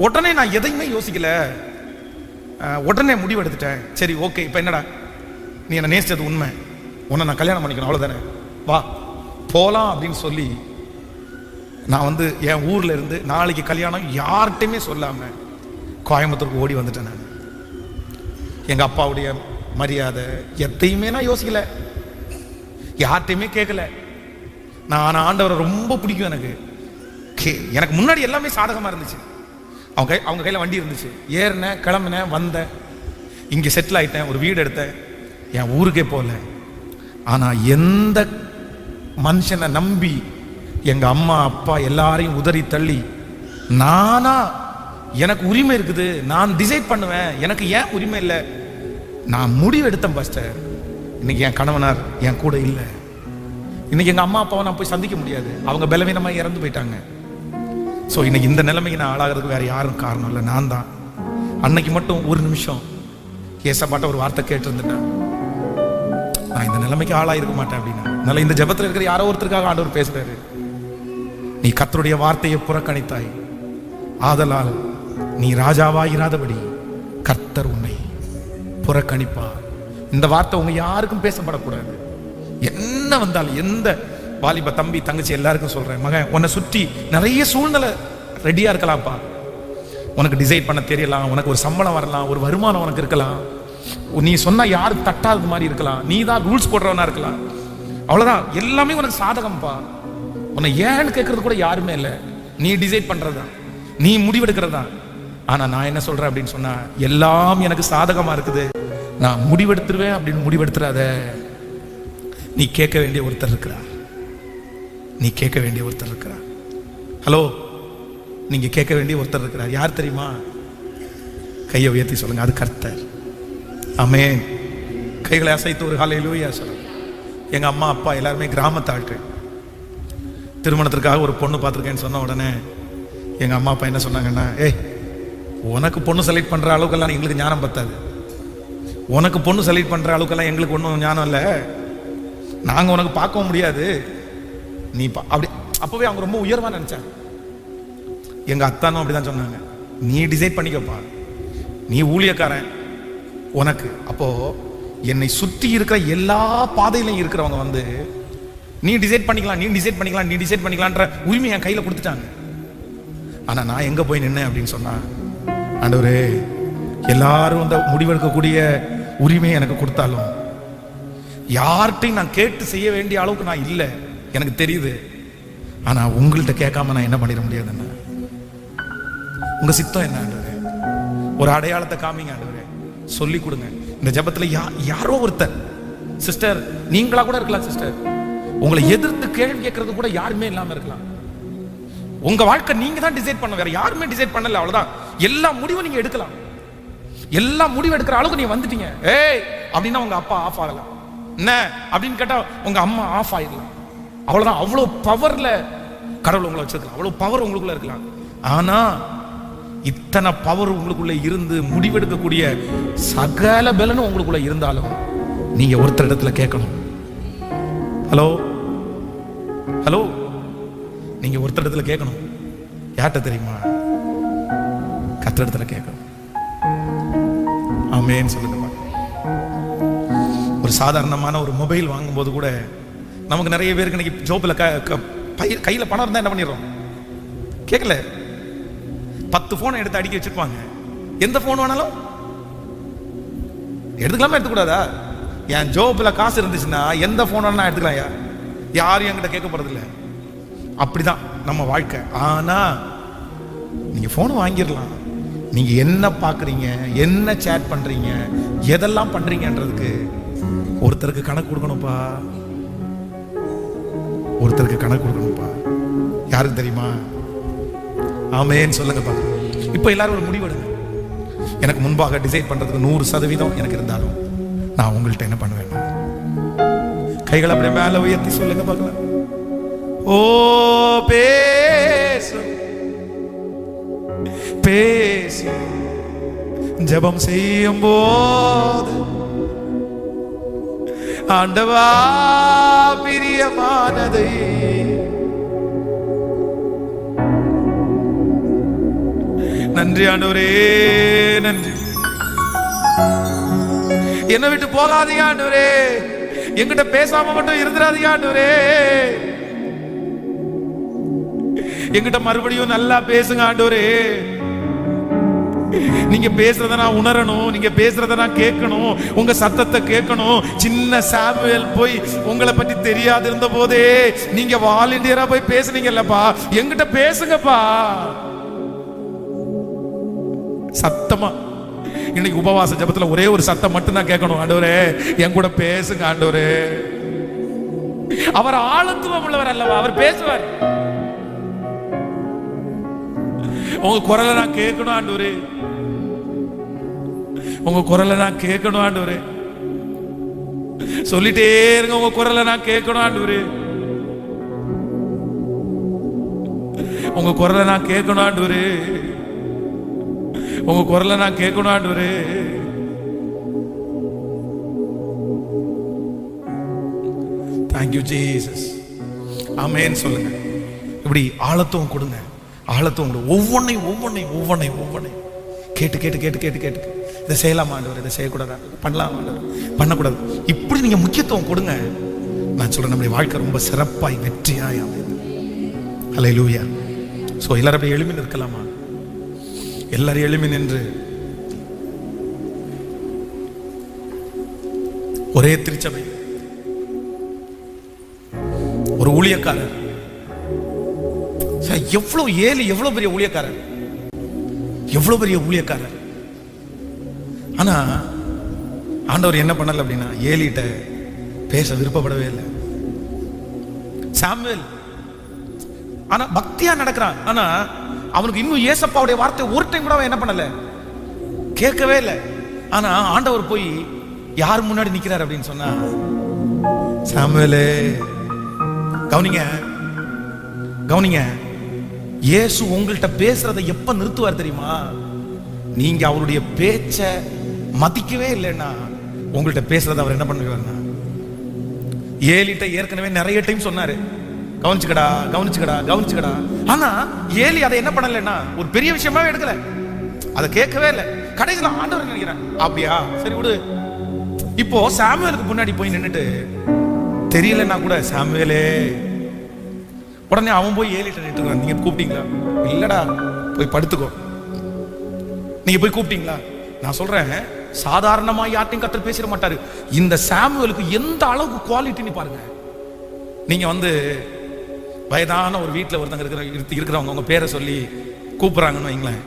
உடனே நான் எதையுமே யோசிக்கல, உடனே முடிவு எடுத்துட்டேன். சரி ஓகே, இப்போ என்னடா, நீ என்னை நேசித்தது உண்மை, உன்னை நான் கல்யாணம் பண்ணிக்கணும், அவ்வளோதானே, வா போகலாம் அப்படின்னு சொல்லி நான் என் ஊரில் இருந்து நாளைக்கு கல்யாணம் யார்கிட்டையுமே சொல்லாமல் கோயம்புத்தூருக்கு ஓடி வந்துட்டேன். நான் எங்கள் அப்பாவுடைய மரியாதை எத்தையுமே நான் யோசிக்கல, யார்கிட்டையுமே கேட்கல. நான் ஆண்டவரை ரொம்ப பிடிக்கும். எனக்கு முன்னாடி எல்லாமே சாதகமாக இருந்துச்சு. அவங்க கையில் வண்டி இருந்துச்சு, ஏறினேன், கிளம்பினேன், வந்தேன், இங்கே செட்டில் ஆகிட்டேன், ஒரு வீடு எடுத்தேன், என் ஊருக்கே போகல. ஆனால் எந்த மனுஷனை நம்பி எங்கள் அம்மா அப்பா எல்லாரையும் உதறி தள்ளி நானா எனக்கு உரிமை இருக்குது, நான் டிசைட் பண்ணுவேன், எனக்கு ஏன் உரிமை இல்லை, நான் முடிவு எடுத்தேன் பாஸ்டர். இன்னைக்கு என் கணவனார் என் கூட இல்லை. இன்னைக்கு எங்கள் அம்மா அப்பாவை நான் போய் சந்திக்க முடியாது, அவங்க பலவீனமாக இறந்து போயிட்டாங்க. ஸோ இன்னைக்கு இந்த நிலைமைக்கு நான் ஆளாகிறதுக்கு வேற யாரும் காரணம் இல்லை, நான் தான். அன்னைக்கு மட்டும் ஒரு நிமிஷம் ஏசப்பாட்ட ஒரு வார்த்தை கேட்டிருந்துட்டேன், நான் இந்த நிலைமைக்கு ஆளாயிருக்க மாட்டேன் அப்படின்னா. அதனால இந்த ஜெபத்தில் இருக்கிற யாரோ ஒருத்தருக்காக ஆண்டவர் பேசுறாரு. நீ கர்த்தருடைய வார்த்தையை புறக்கணித்தாய், ஆதலால் நீ ராஜாவாயிராதபடி கர்த்தர் உன்னை புறக்கணிப்பார். இந்த வார்த்தை உங்க யாருக்கும் பேசப்படக்கூடாது. என்ன வந்தாலும், எந்த வாலிப தம்பி தங்கச்சி எல்லாருக்கும் சொல்றேன், மகன், உன்னை சுற்றி நிறைய சூழ்நிலை ரெடியா இருக்கலாம்ப்பா. உனக்கு டிசைட் பண்ண தெரியலாம், உனக்கு ஒரு சம்பளம் வரலாம், ஒரு வருமானம் உனக்கு இருக்கலாம், நீ சொன்னா யாருக்கு தட்டாத மாதிரி இருக்கலாம், நீ தான் ரூல்ஸ் போடுறவனா இருக்கலாம், அவ்வளவுதான், எல்லாமே உனக்கு சாதகம்ப்பா. உன்னை ஏன்னு கேட்கறது கூட யாருமே இல்லை, நீ டிசைட் பண்றதுதான். நீ முடிவெடுக்கிறதா. ஆனா நான் என்ன சொல்றேன் அப்படின்னு சொன்னா, எல்லாம் எனக்கு சாதகமா இருக்குது, நான் முடிவெடுத்துருவேன் அப்படின்னு முடிவெடுத்துறாத. நீ கேட்க வேண்டிய ஒருத்தர் இருக்கிறார். நீ கேட்க வேண்டிய ஒருத்தர் இருக்கிறார். ஹலோ, நீங்க கேட்க வேண்டிய ஒருத்தர் இருக்கிறார். யார் தெரியுமா? கையை உயர்த்தி சொல்லுங்க, அது கர்த்தர். ஆமென். கைகளை அசைத்து ஒரு ஹல்லேலூயா சொல்லுங்க. எங்க அம்மா அப்பா எல்லாருமே கிராமத்து ஆட்கள். திருமணத்திற்காக ஒரு பொண்ணு பார்த்துருக்கேன்னு சொன்ன உடனே எங்க அம்மா அப்பா என்ன சொன்னாங்கன்னா, ஏய், உனக்கு பொண்ணு செலக்ட் பண்ற அளவுக்கெல்லாம் எங்களுக்கு ஞானம் பத்தாது, உனக்கு பொண்ணு செலக்ட் பண்ற அளவுக்கெல்லாம் எங்களுக்கு ஒன்றும் ஞானம் இல்லை, நாங்க உனக்கு பார்க்கவும் முடியாது, நீ அப்படி. அப்பவே அவங்க ரொம்ப உயர்வா நினைச்சாங்க. எங்க அத்தானும் அப்படிதான் சொன்னாங்க, நீ டிசைட் பண்ணிக்கப்பா, நீ ஊழியக்காரன் உனக்கு. அப்போ என்னை சுற்றி இருக்கிற எல்லா பாதையிலும் இருக்கிறவங்க வந்து நீ டிசைட் பண்ணிக்கலாம், நீ டிசைட் பண்ணிக்கலாம், நீ டிசைட் பண்ணிக்கலான்ற உரிமை என் கையில கொடுத்துட்டாங்க. ஆனா நான் எங்க போய் நின்னேன் அப்படின்னு சொன்னா, ஆண்டவரே, எல்லாரும் அந்த முடிவெடுக்கக்கூடிய உரிமையை எனக்கு கொடுத்தாலும் யார்கிட்டையும் நான் கேட்டு செய்ய வேண்டிய அளவுக்கு நான் இல்லை, எனக்கு தெரியுது. ஆனா உங்கள்கிட்ட கேட்காம நான் என்ன பண்ணிட முடியாதுன்னு. உங்க சித்தம் என்ன ஆண்டவரே? ஒரு அடையாளத்தை காமிங்க ஆண்டவரே, சொல்லி கொடுங்க. இந்த ஜெபத்துல யாரோ ஒருத்தர், சிஸ்டர் நீங்களா கூட இருக்கலாம், சிஸ்டர் உங்களை எதிர்த்து கேள்வி கேட்கறது கூட யாருமே இல்லாம இருக்கலாம். உங்க வாழ்க்கை நீங்க தான் டிசைட் பண்ண, வேற யாருமே டிசைட் பண்ணல. அவ்வளவுதான். எல்லா முடிவும் நீங்க எடுக்கலாம். எல்லா முடிவு எடுக்கிற அளவுக்கு நீங்க வந்துட்டீங்க. ஏய் அப்படின்னா உங்க அப்பா ஆஃப் ஆகலாம், என்ன அப்படின்னு கேட்டா உங்க அம்மா ஆஃப் ஆயிடலாம். அவ்வளவுதான். அவ்வளவு பவர்ல கடவுள் உங்களை வச்சிருக்கலாம், அவ்வளவு பவர் உங்களுக்குள்ள இருக்கலாம். ஆனா இத்தனை பவர் உங்களுக்குள்ள இருந்து முடிவெடுக்கக்கூடிய சகல பலனும் உங்களுக்குள்ள இருந்தாலும் நீங்க ஒருத்தர் இடத்துல கேட்கணும். ஹலோ ஹலோ, நீங்க ஒருத்தர் இடத்துல கேட்கணும். யார்கிட்ட தெரியுமா? கர்த்தர் இடத்துல கேட்கணும். ஆமென் சொல்லுங்க. ஒரு சாதாரணமான ஒரு மொபைல் வாங்கும்போது கூட நமக்கு நிறைய பேருக்கு இன்னைக்கு ஜோப்பில் கையில் பணம் இருந்தால் என்ன பண்ணிடுறோம்? கேட்கல. 10 போனை எடுத்து அடிக்க வச்சிருப்பாங்க. எந்த போன் வேணாலும் எடுத்துக்கலாமா, எடுத்துக்கூடாதா? என் ஜோப்பில் காசு இருந்துச்சுன்னா எந்த போன் வேணா எடுத்துக்கலாம். யாரும் என்கிட்ட கேட்க போறதில்ல. அப்படிதான் நம்ம வாழ்க்கை. ஆனா நீங்க போன் வாங்கிடலாம். நீங்க என்ன பாக்குறீங்க, என்ன சேட் பண்றீங்க, எதெல்லாம் பண்றீங்கன்றதுக்கு ஒருத்தருக்கு கணக்கு கொடுக்கணும்ப்பா. ஒருத்தருக்கு கணக்கு கொடுக்கணும்ப்பா. யாருக்கு தெரியுமா? ஆமென் சொல்லுங்க பாருங்க. இப்போ எல்லாரும் ஒரு முடிவெடுங்க. எனக்கு முன்பாக டிசைட் பண்றதுக்கு 100% எனக்கு இருந்தாலும் நான் உங்கள்கிட்ட என்ன பண்ணுவேன்? கைகளை அப்படியே மேல உயர்த்தி சொல்லுங்க பார்க்கலாம். ஓ பேசு பேசு, ஜெபம் செய்யும் போது ஆண்டவா பிரியமானதை நன்றி ஆண்டவரே, நன்றி. என்னை விட்டு போகாதீங்க ஆண்டவரே, என்கிட்ட பேசாம மட்டும் இருந்துடாதீங்க ஆண்டவரே, என்கிட்ட மறுபடியும் நல்லா பேசுங்க ஆண்டவரே. நீங்க பேசுறத நான் உணரணும், நீங்க பேசுறத நான் கேட்கணும், உங்க சத்தத்தை கேட்கணும். சின்ன சாமுவேல் போய் உங்களை பற்றி தெரியாது இருந்த போதே நீங்க வாலண்டியரா போய் பேசுனீங்கல்லப்பா, என்கிட்ட பேசுங்கப்பா சத்தமா. இன்னைக்கு உபவாச ஜெபத்துல ஒரே ஒரு சத்தம் மட்டும் தான் கேட்கணும். ஆண்டவரே என் கூட பேசுங்க ஆண்டவரே. அவர் ஆழத்துவம் உள்ளவர் அல்லவா, அவர் பேசுவார். உங்க குரலை நான் கேட்கணும் ஆண்டவரே, உங்க குரலை நான் கேட்கணும் ஆண்டவரே. சொல்லிட்டே இருங்க, உங்க குரலை நான் கேட்கணும் ஆண்டவரே, உங்க குரலை நான் கேட்கணும் ஆண்டவரே, உங்க குரலை நான் கேட்கணும் ஆண்டவரே. Thank you Jesus. ஆமென் சொல்லுங்க. இப்படி ஆழத்துவம் கொடுங்க, ஆழத்துவம் கொடு. ஒவ்வொன்னையும் ஒவ்வொன்னையும் ஒவ்வொன்னையும் ஒவ்வொன்னையும் கேட்டு கேட்டு கேட்டு கேட்டு கேட்டு இதை செய்யலாமா ஆண்டவர், இதை செய்யக்கூடாதா, பண்ணலாம் ஆண்டவர், பண்ணக்கூடாது, இப்படி நீங்க முக்கியத்துவம் கொடுங்க. நான் சொல்றேன், நம்முடைய வாழ்க்கை ரொம்ப சிறப்பாய் வெற்றியாய் அமைது. ஹல்லேலூயா. ஸோ எல்லாரும் அப்படி எழுமி நிற்கலாமா? எல்லாரும் எழுமி நின்று ஒரே திருச்சபை, ஒரு ஊழியக்காரர், எவ்வளவு ஏழு, எவ்வளவு பெரிய ஊழியக்காரர். எவ்வளவு பெரிய ஊழியக்காரர். ஆனா ஆண்டவர் என்ன பண்ணல அப்படின்னா, ஏலிட்ட பேச விருப்பப்படவே இல்லை. சாமுவேல் ஆனா பக்தியா நடக்கிறான். ஆனா அவனுக்கு இன்னும் ஏசப்பாவுடைய வார்த்தை ஒரு டைம் கூட அவன் என்ன பண்ணல, கேட்கவே இல்லை. ஆனா ஆண்டவர் போய் யார் முன்னாடி நிக்கிறார் அப்படின்னு சொன்னா, சாமுவேலே கவனிங்க கவனிங்க, இயேசு உங்கள்கிட்ட பேசுறதை எப்ப நிறுத்துவார் தெரியுமா? நீங்க அவருடைய பேச்ச மதிக்கவே இல்லைன்னா உங்கள்கிட்ட பேசுறதை அவர் என்ன பண்ணுவார்னா, ஏலிட்ட ஏற்கனவே நிறைய டைம் சொன்னாரு, கவனிச்சுக்கடா கவனிச்சுக்கடா கவனிச்சுக்கடா. ஆனா ஏலி அதை என்ன பண்ணலன்னா ஒரு பெரிய விஷயமாவே எடுக்கல, அதை கேட்கவே இல்லை. கடைசியில ஆண்டவர் நினைக்கிறேன், அப்படியா சரி விடு. இப்போ சாமுவேலுக்கு முன்னாடி போய் நின்னுட்டு தெரியலன்னா கூட, சாமுவேலே, உடனே அவன் போய் ஏலிட்ட நின்னுட்டு, நீங்க கூப்பிட்டீங்களா? இல்லடா, போய் படுத்துக்கோ. நீங்க போய் கூப்பிட்டீங்களா? நான் சொல்றேன், சாதாரணமா யார்ட்டையும் கர்த்தர் பேசிட மாட்டாரு. இந்த சாமுவேலுக்கு எந்த அளவுக்கு குவாலிட்டின்னு பாருங்க. நீங்க வயதான ஒரு வீட்டில் ஒருத்தங்க இருக்கிறவங்க உங்க பேரை சொல்லி கூப்பிடுறாங்கன்னு வைங்களேன்.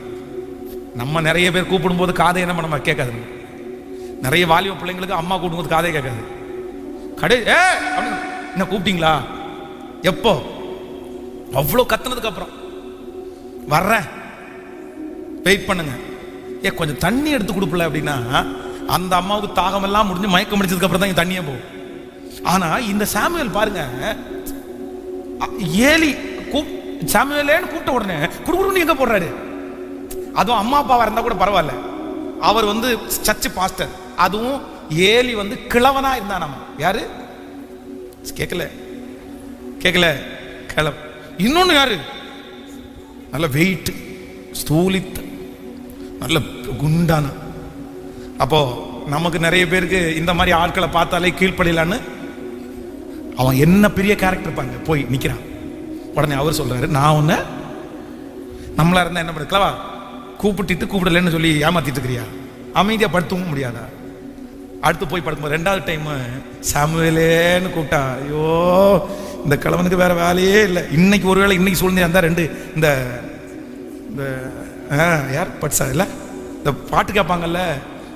நம்ம நிறைய பேர் கூப்பிடும் போது காதை என்ன நம்ம கேட்காது. நிறைய வாலிப பிள்ளைங்களுக்கு அம்மா கூப்பிடும்போது காதே கேட்காது. என்ன கூப்பிட்டீங்களா? எப்போ? அவ்வளோ கத்துனதுக்கு அப்புறம் வர்றேன், வெயிட் பண்ணுங்க, கொஞ்சம் தண்ணி எடுத்து கொடுக்கல அப்படின்னா அந்த அம்மாவுக்கு தாகம் எல்லாம் முடிஞ்சு மயக்கம் முடிச்சதுக்கு அப்புறம் தான் தண்ணியே போகும். ஆனா இந்த சாமுவேல் பாருங்க, ஏலி சாமுவேலேன்னு கூப்பிட்ட உடனே குடுகுடுன்னு எங்க போடுறாரு. அதுவும் அம்மா அப்பாவா இருந்தா கூட பரவாயில்ல, அவர் சர்ச் பாஸ்டர், அதுவும் ஏலி கிழவனா இருந்தா. நம்ம யாரு கேட்கல கேட்கல கிளவ. இன்னொன்னு யாரு, நல்ல வெயிட், ஸ்தூலித்த, நல்ல குண்டான. அப்போ நமக்கு நிறைய பேருக்கு இந்த மாதிரி ஆட்களை பார்த்தாலே கீழ்ப்படியலான்னு, அவன் என்ன பெரிய கேரக்டர் பாங்க போய் நிக்கிறான். உடனே அவர் சொல்றாரு, நான் உன்னை, நம்மளா இருந்தா என்ன பண்ணலவா, கூப்பிட்டு கூப்பிடலன்னு சொல்லி ஏமாத்திட்டு இருக்கிறியா? அமைதியா படுத்தவும் முடியாதா? அடுத்து போய் படுக்கும்போது ரெண்டாவது டைம் சாமுவேலேன்னு கூப்பிட்டா, ஐயோ இந்த கிழவனுக்கு வேற வேலையே இல்லை. இன்னைக்கு ஒருவேளை இன்னைக்கு சூழ்நிலை இருந்தா ரெண்டு இந்த யார் பட்சா இல்ல, இந்த பாட்டு கேட்பாங்கல்ல,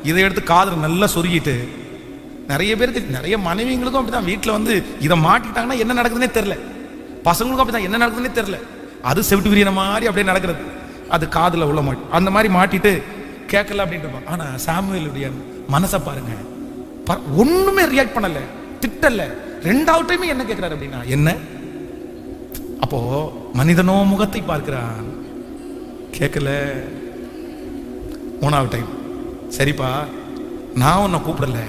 இதை எடுத்து காதுல நல்லா சொருகிட்டு, நிறைய பேருக்கு, நிறைய மனைவிங்களுக்கும் அப்படிதான், வீட்டில் இதை மாட்டிட்டாங்கன்னா என்ன நடக்குதுன்னே தெரியல, பசங்களுக்கும் அப்படிதான் என்ன நடக்குதுன்னே தெரியல. அது செவிட்டு விரியிற மாதிரி அப்படியே நடக்கிறது, அது காதுல உள்ள மாட்டி அந்த மாதிரி மாட்டிட்டு கேட்கல அப்படின்ட்டு இருப்பாங்க. ஆனா சாமுவேலுடைய மனசை பாருங்க, ஒண்ணுமே ரியாக்ட் பண்ணல, திட்டல. ரெண்டாவது டைம் என்ன கேட்கிறாரு அப்படின்னா, என்ன? அப்போ மனிதனோ முகத்தை பார்க்கிறான், கேட்கல. மூணாவது டைம், சரிப்பா நான் உன்னை கூப்பிடல,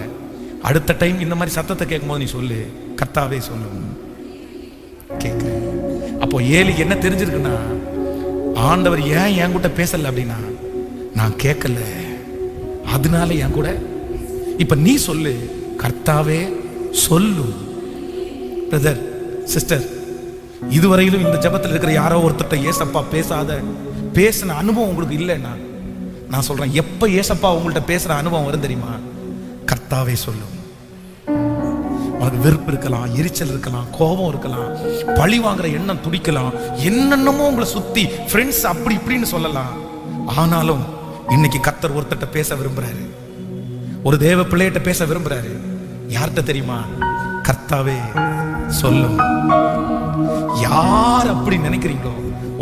அடுத்த டைம் இந்த மாதிரி சத்தத்தை கேட்கும்போது நீ சொல்லு, கர்த்தாவே சொல்லும், கேட்கிறேன். அப்போ ஏலிக்கு என்ன தெரிஞ்சிருக்குன்னா, ஆண்டவர் ஏன் என் கூட பேசல அப்படின்னா, நான் கேட்கல, அதனால என் கூட. இப்ப நீ சொல்லு, கர்த்தாவே சொல்லும். பிரதர் சிஸ்டர், இதுவரையிலும் இந்த ஜபத்தில் இருக்கிற யாரோ ஒருத்தர் ஏசப்பா பேசின அனுபவம் உங்களுக்கு இல்லைன்னா, நான் சொல்றேன், எப்ப ஏசப்பா உங்கள்கிட்ட பேசுற அனுபவம் வரும் தெரியுமா? கர்த்தாவே சொல்லும். உனக்கு வெறுப்பு இருக்கலாம், எரிச்சல் இருக்கலாம், கோபம் இருக்கலாம், பழி வாங்குற எண்ணம் துடிக்கலாம், என்னென்னமோ உங்களை சுத்தி ஃப்ரெண்ட்ஸ் அப்படி இப்படின்னு சொல்லலாம். ஆனாலும் இன்னைக்கு கர்த்தர் ஒருத்தட்ட பேச விரும்புறாரு, ஒரு தேவ பிள்ளையிட்ட பேச விரும்புறாரு. யார்கிட்ட தெரியுமா? கர்த்தாவே சொல்லும். யார் அப்படி நினைக்கிறீங்களோ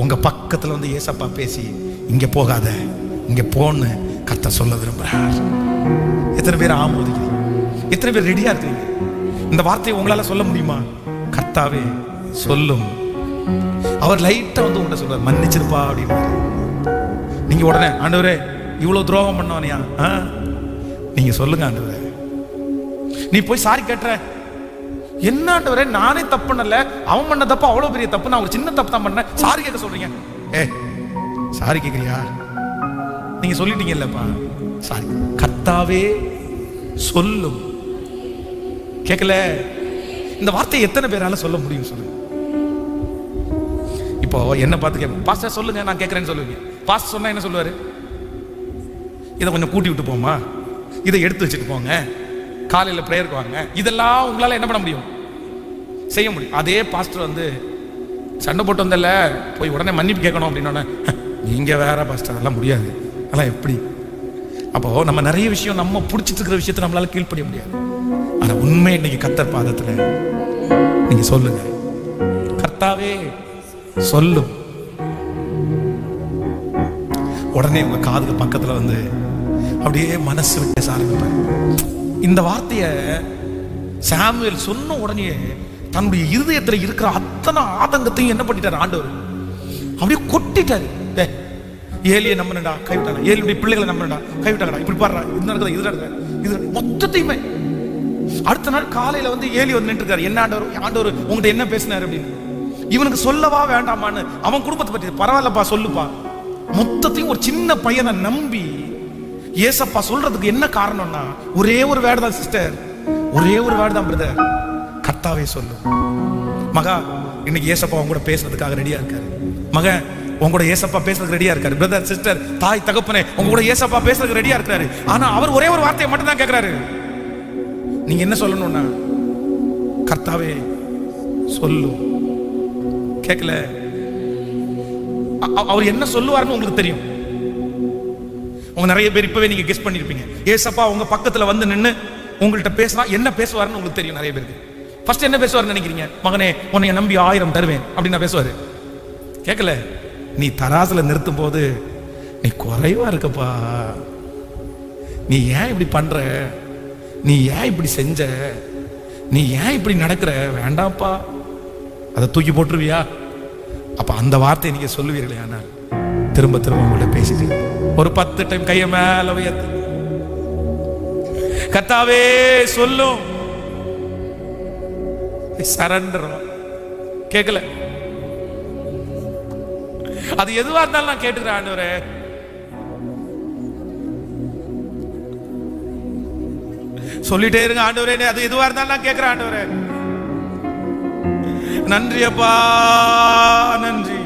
உங்க பக்கத்துல ஏசப்பா பேசி, இங்க போகாத இங்க போன்னு கர்த்தர் சொல்ல விரும்புறார். எத்தனை பேர் ஆமோதிக்கிறீங்க? எத்தனை பேர் ரெடியா இருக்கீங்க? இந்த வார்த்தையை உங்களால சொல்ல முடியுமா? கர்த்தாவே சொல்லும். அவர் லைட்டா உங்கள்கிட்ட சொல்றாரு, மன்னிச்சிருப்பா அப்படின்னு. நீங்க உடனே, ஆண்டவரே இவ்வளவு துரோகம் பண்ணவனையா? நீங்க சொல்லுங்க ஆண்டவரே. நீ போய் சாரி கேட்டுற, என்ன ஆண்டவரே நானே தப்பு பண்ணல, அவன் பண்ண தப்பு அவ்வளவு பெரிய தப்பு, நான் ஒரு சின்ன தப்பு தான் பண்ணேன், சாரி கேட்க சொல்றீங்க. சாரி கேட்கறியா? நீங்க சொல்லிட்டீங்க இல்லப்பா, சாரி. கர்த்தாவே சொல்லும். கேட்கல? இந்த வார்த்தையை எத்தனை பேரால சொல்ல முடியும் சொல்லுங்க? இப்போ என்ன பார்த்து கேட்போம், பாஸ்டர் சொல்லுங்க நான் கேட்கறேன்னு சொல்லுவீங்க. பாஸ்டர் சொன்னா என்ன சொல்லுவாரு? இதை கொஞ்சம் கூட்டி விட்டு போமா, இதை எடுத்து வச்சுட்டு போங்க, காலையில் பிரேயருக்கு வாங்க. இதெல்லாம் உங்களால என்ன பண்ண முடியும்? செய்ய முடியும். அதே பாஸ்டர் சண்டை போட்டு வந்தல, போய் உடனே மன்னிப்பு கேட்கணும் அப்படின்னோடனே, நீங்க வேற பாஸ்டர், அதெல்லாம் முடியாது, அதெல்லாம் எப்படி? அப்போ நம்ம நிறைய விஷயம் நம்ம பிடிச்சிட்டு இருக்கிற விஷயத்தை நம்மளால கீழ்ப்படிய முடியாது. ஆனா உண்மை இன்னைக்கு கர்த்தர் பாதத்துல நீங்க சொல்லுங்க, கர்த்தாவே சொல்லும். உடனே உங்க காதுக்கு பக்கத்துல வந்து அப்படியே மனசு விட்டு பேச ஆரம்பிப்பார். இந்த வார்த்தைய சாமுவேல் சொன்ன உடனே தன்னுடைய இருதயத்துல இருக்கிற அத்தனை ஆதங்கத்தையும் என்ன பண்ணிட்டார் ஆண்டவர்? அப்படியே கொட்டிட்டாரு. ஏலியை நம்பினடா கைவிட்டாடா, ஏலியுடைய பிள்ளைகளை நம்பினடா கைவிட்டாங்கடா, இப்படி பாடுறா, இது நடக்குதா, இது நடக்குதா, இது மொத்தத்தையுமே. அடுத்த நாள் காலையில வந்து ஏலி வந்து நின்று இருக்காரு. என்ன ஆண்டவர் உங்ககிட்ட என்ன பேசினாரு அப்படின்னு. இவனுக்கு சொல்லவா வேண்டாமான்னு அவன் குடும்பத்தை பற்றி, பரவாயில்லப்பா சொல்லுப்பா. மொத்தத்தையும் ஒரு சின்ன பையனை நம்பி ஏசப்பா சொல்றதுக்கு என்ன காரணம்னா ஒரே ஒரு வேர்டு தான் சிஸ்டர், ஒரே ஒரு வேர்டு தான் பிரதர், கர்த்தாவே சொல்லும். மகா இன்னைக்கு ஏசப்பா உங்க கூட பேசுறதுக்காக ரெடியா இருக்காரு. மகன் உங்க கூட ஏசப்பா பேசுறதுக்கு ரெடியா இருக்காரு. பிரதர் சிஸ்டர் தாய் தகப்பனே உங்க கூட ஏசப்பா பேசுறதுக்கு ரெடியா இருக்காரு. ஆனா அவர் ஒரே ஒரு வார்த்தையை மட்டும் தான் கேட்கிறாரு. நீங்க என்ன சொல்லணும்னா கர்த்தாவே சொல்லும். கேட்கல, அவர் என்ன சொல்லுவாருன்னு உங்களுக்கு தெரியும். உங்க நிறைய பேர் இப்பவே நீங்க கெஸ் பண்ணிருப்பீங்க. ஏசப்பா உங்க பக்கத்துல வந்து நின்னு உங்கள்கிட்ட பேசினா என்ன பேசுவாருன்னு உங்களுக்கு தெரியும். நிறைய பேருக்கு ஃபர்ஸ்ட் என்ன பேசுவாருன்னு நினைக்கிறீங்க? மகனே உன்னை நம்பி 1000 தருவேன் அப்படின்னு பேசுவாரு. கேட்கல, நீ தராசுல நிறுத்தும் போது நீ குறைவா இருக்கப்பா, நீ ஏன் இப்படி பண்ற, நீ ஏன் இப்படி செஞ்ச, நீ ஏன் இப்படி நடக்கிற, வேண்டாப்பா, அதை தூக்கி போட்டுருவியா? அப்ப அந்த வார்த்தையை நீங்க சொல்லுவீர்களே. ஆனால் திரும்ப திரும்ப உங்கள்ட்ட பேசிட்டு ஒரு 10 டைம் கைய மேல உயர்த்து, கர்த்தாவே சொல்லும். சரண்டர். கேட்கல, அது எதுவா இருந்தாலும் நான் கேட்டுக்கிறேன் ஆண்டவரே. சொல்லிட்டே இருங்க ஆண்டவரே, அது எதுவா இருந்தாலும் நான் கேட்கிறேன் ஆண்டவரே. நன்றி அப்பா, நன்றி.